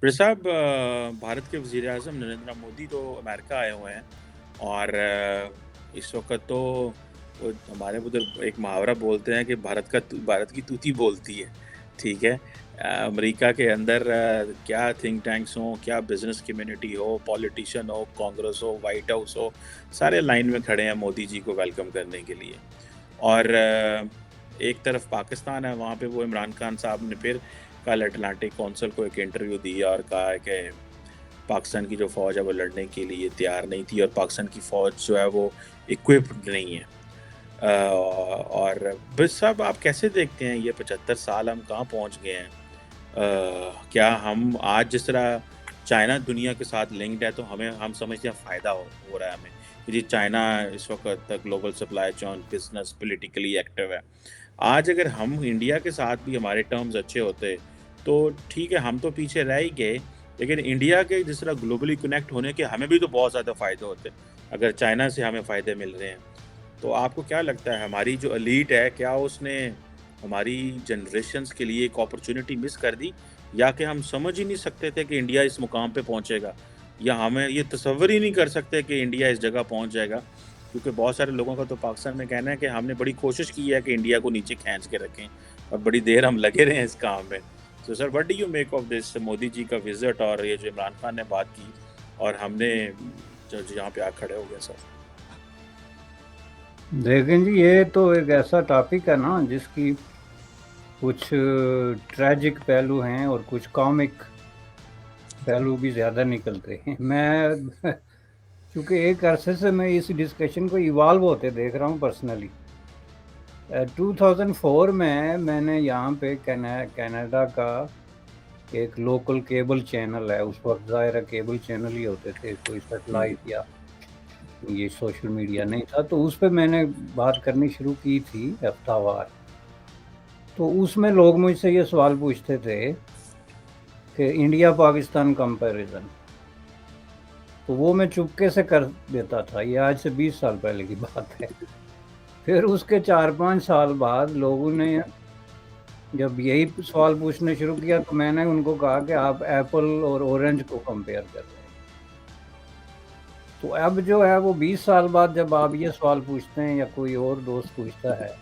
Doctor साहब, भारत के वज़ीर आज़म नरेंद्र मोदी तो अमेरिका आए हुए हैं और इस वक़्त तो वो हमारे उधर एक मुहावरा बोलते हैं कि भारत की तूती बोलती है, ठीक है? अमेरिका के अंदर क्या थिंक टैंक्स हों, क्या बिज़नेस कम्युनिटी हो, पॉलिटिशियन हो, कांग्रेस हो, व्हाइट हाउस हो, सारे लाइन में खड़े हैं मोदी जी को वेलकम करने के लिए। और एक तरफ पाकिस्तान है, वहाँ पे वो इमरान खान साहब ने फिर कल अटलांटिक काउंसिल को एक इंटरव्यू दिया और कहा है कि पाकिस्तान की जो फ़ौज है वो लड़ने के लिए तैयार नहीं थी और पाकिस्तान की फ़ौज जो है वो इक्विप्ड नहीं है। और बस साहब, आप कैसे देखते हैं ये 75 साल हम कहाँ पहुँच गए हैं? क्या हम आज जिस तरह चाइना दुनिया के साथ लिंक्ड है तो हम समझते हैं फ़ायदा हो रहा है हमें, कि जी चाइना इस वक़्त global supply chain business politically active है। आज अगर हम इंडिया के साथ भी हमारे टर्म्स अच्छे होते, तो ठीक है, हम तो पीछे रह ही गए, लेकिन इंडिया के जिस तरह ग्लोबली कनेक्ट होने के हमें भी तो बहुत ज़्यादा फ़ायदे होते, अगर चाइना से हमें फ़ायदे मिल रहे हैं। तो आपको क्या लगता है, हमारी जो एलीट है, क्या उसने हमारी जनरेशंस के लिए एक अपॉर्च्युनिटी मिस कर दी, या कि हम समझ ही नहीं सकते थे कि इंडिया इस मुकाम पे पहुँचेगा? या हमें ये तसव्वुर ही नहीं कर सकते कि इंडिया इस जगह पहुँच जाएगा? क्योंकि बहुत सारे लोगों का तो पाकिस्तान में कहना है कि हमने बड़ी कोशिश की है कि इंडिया को नीचे खींच के रखें और बड़ी देर हम लगे रहे हैं इस काम में। So sir, what do you make of this Modi ji का विज़िट और ये जो इमरान खान ने बात की और हमने जो यहाँ पे आ खड़े हो गए सर? देखें जी, ये तो एक ऐसा टॉपिक है ना जिसकी कुछ ट्रैजिक पहलू हैं और कुछ कॉमिक पहलू भी ज़्यादा निकलते हैं। मैं चूँकि एक अरसे से मैं इस डिस्कशन को इवॉल्व होते देख रहा हूँ पर्सनली। 2004 में मैंने यहाँ पे कनाडा का एक लोकल केबल चैनल है, उस वक्त ज़ाहिर है केबल चैनल ही होते थे, कोई सेटेलाइट या ये सोशल मीडिया नहीं था, तो उस पे मैंने बात करनी शुरू की थी हफ्तावार। तो उसमें लोग मुझसे ये सवाल पूछते थे कि इंडिया पाकिस्तान कंपैरिजन, तो वो मैं चुपके से कर देता था। ये आज से 20 साल पहले की बात है। फिर उसके 4-5 साल बाद लोगों ने जब यही सवाल पूछने शुरू किया तो मैंने उनको कहा कि आप एप्पल और ऑरेंज को कंपेयर कर रहे हैं। तो अब जो है वो 20 साल बाद जब आप ये सवाल पूछते हैं या कोई और दोस्त पूछता है,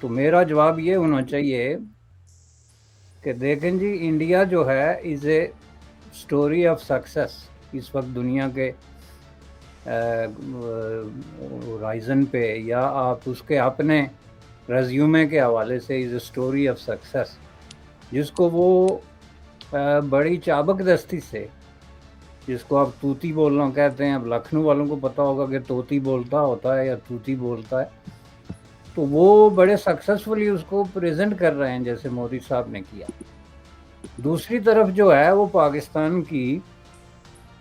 तो मेरा जवाब ये होना चाहिए कि देखें जी, इंडिया जो है is a story of success. इस वक्त दुनिया के होराइज़न पे या आप उसके अपने रेज्यूमे के हवाले से is a story of success, जिसको वो बड़ी चाबकदस्ती से, जिसको आप तूती बोलना कहते हैं, अब लखनऊ वालों को पता होगा कि तोती बोलता होता है या तूती बोलता है, तो वो बड़े सक्सेसफुली उसको प्रेजेंट कर रहे हैं जैसे मोदी साहब ने किया। दूसरी तरफ जो है वो पाकिस्तान की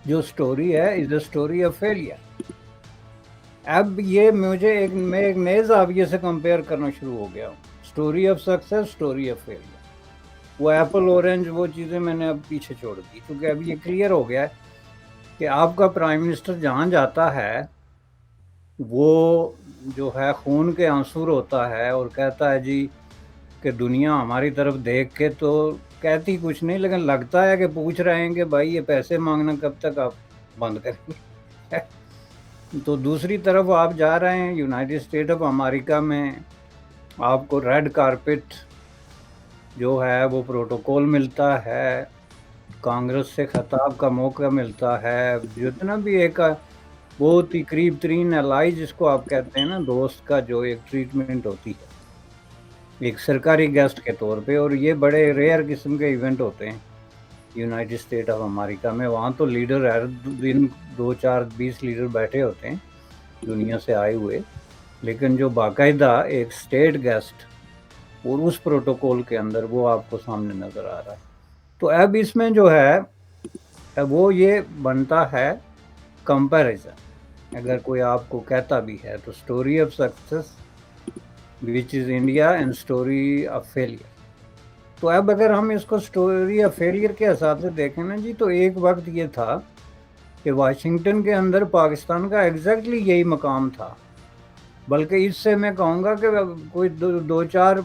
जो स्टोरी है is a story of failure. अब ये मैं एक नए ज़ाविये से कंपेयर करना शुरू हो गया हूँ, story of success, story of failure. वो एप्पल ऑरेंज वो चीज़ें मैंने अब पीछे छोड़ दी, क्योंकि अब ये क्लियर हो गया है कि आपका प्राइम मिनिस्टर जहाँ जाता है वो जो है खून के आंसू रोता है और कहता है जी कि दुनिया हमारी तरफ देख के तो कहती कुछ नहीं, लेकिन लगता है कि पूछ रहे हैं कि भाई ये पैसे मांगना कब तक आप बंद करेंगे। तो दूसरी तरफ आप जा रहे हैं यूनाइटेड स्टेट ऑफ अमेरिका में, आपको रेड कारपेट जो है वो प्रोटोकॉल मिलता है, कांग्रेस से खिताब का मौका मिलता है, जितना भी एक बहुत ही करीब तरीन एलाई जिसको आप कहते हैं ना, दोस्त का जो एक ट्रीटमेंट होती है एक सरकारी गेस्ट के तौर पे। और ये बड़े रेयर किस्म के इवेंट होते हैं यूनाइटेड स्टेट ऑफ अमेरिका में। वहाँ तो लीडर हर दिन 2-4-20 लीडर बैठे होते हैं दुनिया से आए हुए, लेकिन जो बाकायदा एक स्टेट गेस्ट और उस प्रोटोकॉल के अंदर वो आपको सामने नज़र आ रहा है। तो अब इसमें जो है वो ये बनता है कंपैरिजन। अगर कोई आपको कहता भी है तो story of success which is India and story of failure. तो अब अगर हम इसको स्टोरी ऑफ फेलियर के हिसाब से देखें ना जी, तो एक वक्त ये था कि वाशिंगटन के अंदर पाकिस्तान का एग्जैक्टली यही मकाम था। बल्कि इससे मैं कहूँगा कि कोई 2-4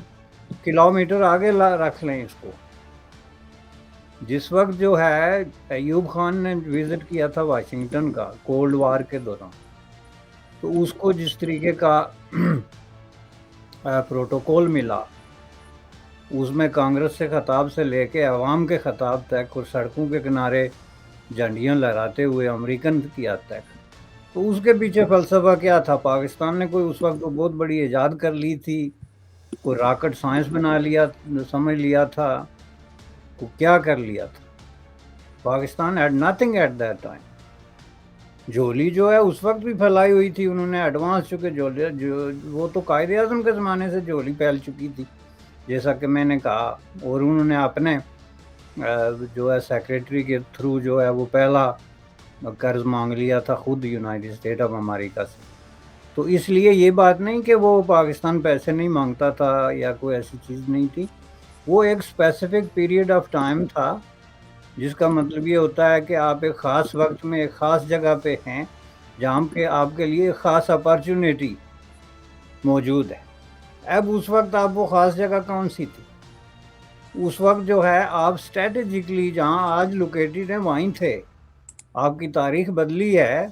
किलोमीटर आगे रख लें इसको। जिस वक्त जो है अयूब खान ने विजिट किया था वाशिंगटन का कोल्ड वार के दौरान, तो उसको जिस तरीके का प्रोटोकॉल मिला, उसमें कांग्रेस से खिताब से लेके अवाम के खिताब तक और सड़कों के किनारे झंडियाँ लहराते हुए अमेरिकन की हद तक, तो उसके पीछे फ़लसफ़ा क्या था? पाकिस्तान ने कोई उस वक्त तो बहुत बड़ी ईजाद कर ली थी, कोई रॉकेट साइंस बना लिया, समझ लिया था, को क्या कर लिया था? Pakistan had nothing at that time. झोली जो है उस वक्त भी फैलाई हुई थी, उन्होंने एडवांस चुके झोली जो वो तो कायदे आज़म के ज़माने से झोली फैल चुकी थी, जैसा कि मैंने कहा। और उन्होंने अपने जो है सेक्रेटरी के थ्रू जो है वो पहला कर्ज मांग लिया था खुद यूनाइटेड स्टेट ऑफ अमेरिका से। तो इसलिए ये बात नहीं कि वो पाकिस्तान पैसे नहीं मांगता था या कोई ऐसी चीज़ नहीं थी, वो एक स्पेसिफिक पीरियड ऑफ टाइम था, जिसका मतलब ये होता है कि आप एक ख़ास वक्त में एक ख़ास जगह पे हैं, जहाँ पे आपके लिए ख़ास अपॉर्चुनिटी मौजूद है। अब उस वक्त आप वो ख़ास जगह कौन सी थी? उस वक्त जो है आप स्ट्रेटेजिकली जहाँ आज लोकेटेड हैं वहीं थे। आपकी तारीख बदली है,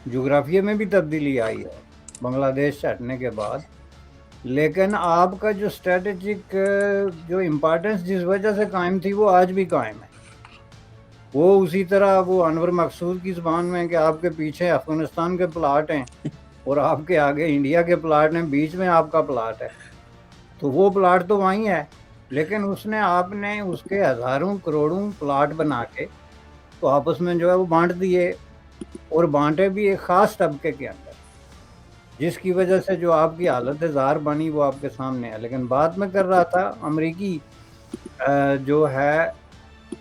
जोग्राफिया में भी तब्दीली आई है बांग्लादेश हटने के बाद, लेकिन आपका जो स्ट्रेटेजिक जो इम्पोर्टेंस जिस वजह से कायम थी वो आज भी कायम है। वो उसी तरह वो अनवर मकसूद की ज़बान में कि आपके पीछे अफ़गानिस्तान के प्लाट हैं और आपके आगे इंडिया के प्लाट हैं, बीच में आपका प्लाट है, तो वो प्लाट तो वहीं है, लेकिन उसने आपने उसके हज़ारों करोड़ों प्लाट बना के तो आपस में जो है वो बांट दिए, और बांटे भी एक ख़ास तबके के अंदर, जिसकी वजह से जो आपकी हालत ज़ार बनी वो आपके सामने है। लेकिन बात मैं कर रहा था अमरीकी जो है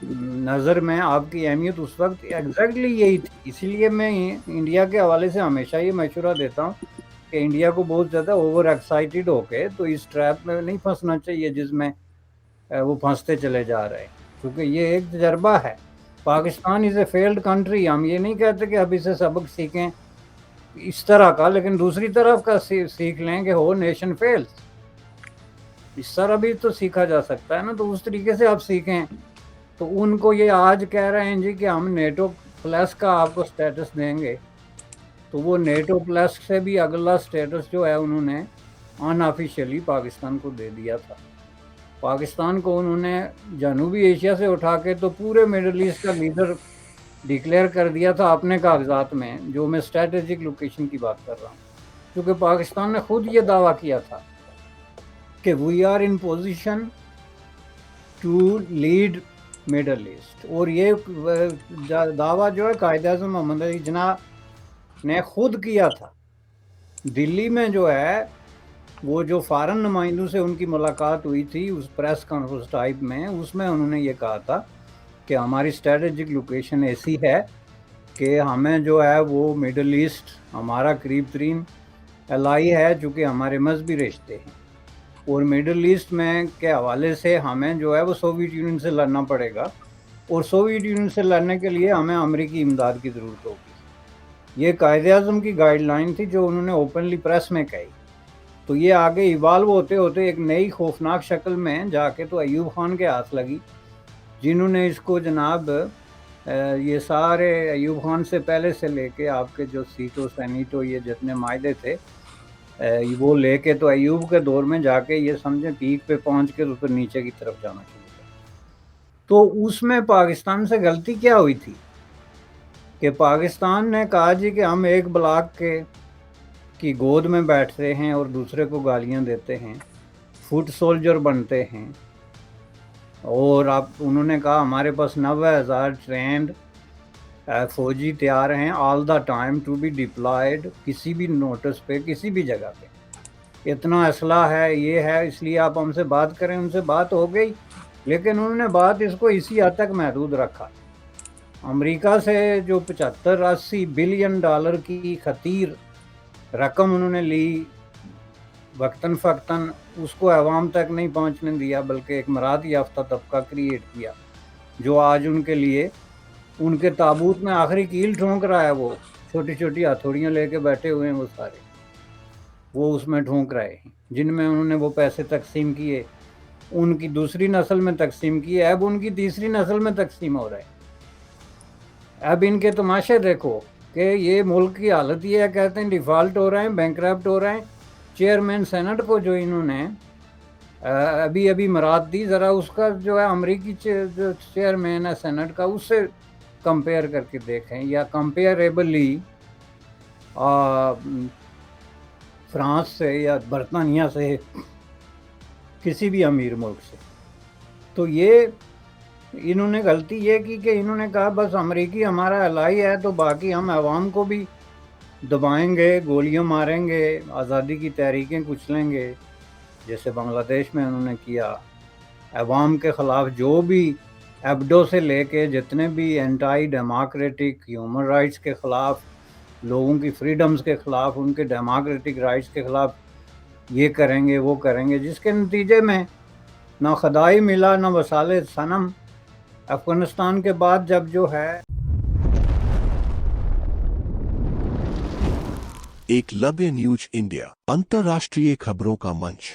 नज़र में आपकी अहमियत उस वक्त एग्जैक्टली यही थी। इसीलिए मैं इंडिया के हवाले से हमेशा ये मशवरा देता हूँ कि इंडिया को बहुत ज़्यादा ओवर एक्साइटेड होके तो इस ट्रैप में नहीं फंसना चाहिए जिसमें वो फंसते चले जा रहे हैं, क्योंकि ये एक तजर्बा है। Pakistan is a failed country. हम ये नहीं कहते कि अब इसे सबक सीखें इस तरह का, लेकिन दूसरी तरफ का सीख लें कि हो नेशन फेल्स, इस तरह भी तो सीखा जा सकता है ना, तो उस तरीके से आप सीखें। तो उनको ये आज कह रहे हैं जी कि हम नेटो प्लस का आपको स्टेटस देंगे, तो वो नेटो प्लस से भी अगला स्टेटस जो है उन्होंने अनऑफिशियली पाकिस्तान को दे दिया था। पाकिस्तान को उन्होंने जनूबी एशिया से उठा के तो पूरे मिडल ईस्ट का लीडर डिक्लेयर कर दिया था अपने कागजात में, जो मैं स्ट्रेटेजिक लोकेशन की बात कर रहा हूँ, क्योंकि पाकिस्तान ने खुद ये दावा किया था कि we are in position to lead Middle East. और ये दावा जो है कायद-ए-आज़म मोहम्मद अली जिन्ना ने खुद किया था। दिल्ली में जो है वो जो फ़ॉरेन नुमाइंदों से उनकी मुलाकात हुई थी उस प्रेस कॉन्फ्रेंस टाइप में, उसमें उन्होंने ये कहा था कि हमारी स्ट्रेटेजिक लोकेशन ऐसी है कि हमें जो है वो मिडल ईस्ट हमारा करीब तरीन एलाई है, चूँकि हमारे मजहबी रिश्ते हैं, और मिडल ईस्ट में के हवाले से हमें जो है वो सोवियत यूनियन से लड़ना पड़ेगा, और सोवियत यूनियन से लड़ने के लिए हमें अमेरिकी इमदाद की ज़रूरत होगी। ये कायद-ए-आज़म की गाइडलाइन थी जो उन्होंने ओपनली प्रेस में कही। तो ये आगे इवाल्व होते होते एक नई खौफनाक शक्ल में जाके तो अयूब खान के हाथ लगी, जिन्होंने इसको जनाब ये सारे अयूब खान से पहले से लेके आपके जो सीटो सैनीटो ये जितने मायदे थे वो लेके तो अयूब के दौर में जाके ये समझें पीक पे पहुंच के तो फिर नीचे की तरफ जाना शुरू किया। तो उसमें पाकिस्तान से गलती क्या हुई थी कि पाकिस्तान ने कहा जी कि हम एक ब्लॉक के की गोद में बैठते हैं और दूसरे को गालियां देते हैं, फुट सोल्जर बनते हैं, और आप उन्होंने कहा हमारे पास 90,000 ट्रेंड फौजी तैयार हैं all the time to be deployed, किसी भी नोटिस पे किसी भी जगह पे इतना असला है, ये है, इसलिए आप हमसे बात करें। उनसे बात हो गई, लेकिन उन्होंने बात इसको इसी हद तक महदूद रखा। अमेरिका से जो 75-80 बिलियन डॉलर की खतीर रकम उन्होंने ली, वक्तन फ़क्तन उसको अवाम तक नहीं पहुंचने दिया, बल्कि एक मराद याफ्ता तबका क्रिएट किया, जो आज उनके लिए उनके ताबूत में आखिरी कील ठोंक रहा है। वो छोटी छोटी हथौड़ियाँ लेके बैठे हुए हैं, वो सारे वो उसमें ठोंक रहे हैं, जिनमें उन्होंने वो पैसे तकसीम किए ان کی دوسری نسل میں تقسیم کیے، اب ان کی تیسری نسل میں تقسیم ہو رہے ہیں۔ اب ان کے تماشے دیکھو کہ یہ ملک کی حالت یہ ہے، کہتے ہیں ڈیفالٹ ہو رہے ہیں، بینکرپٹ ہو رہے ہیں۔ چیئرمین سینٹ کو جو انہوں نے ابھی مراد دی، ذرا اس کا جو ہے امریکی جو چیئرمین ہے سینٹ کا، اس سے کمپیئر کر کے دیکھیں، یا کمپیئریبلی فرانس سے یا برطانیہ سے، کسی بھی امیر ملک سے۔ تو یہ انہوں نے غلطی یہ کی کہ انہوں نے کہا بس امریکی ہمارا الائی ہے تو باقی ہم عوام کو بھی دبائیں گے، گولیاں ماریں گے، آزادی کی تحریکیں کچلیں گے، جیسے بنگلہ دیش میں انہوں نے کیا۔ عوام کے خلاف جو بھی ایبڈو سے لے کے جتنے بھی اینٹائی ڈیموکریٹک ہیومن رائٹس کے خلاف، لوگوں کی فریڈمز کے خلاف، ان کے ڈیموکریٹک رائٹس کے خلاف یہ کریں گے وہ کریں گے، جس کے نتیجے میں نہ خدائی ملا نہ وسائل صنم۔ افغانستان کے بعد جب جو ہے ایک لبِ نیوز انڈیا، انترراشٹریہ خبروں کا منچ۔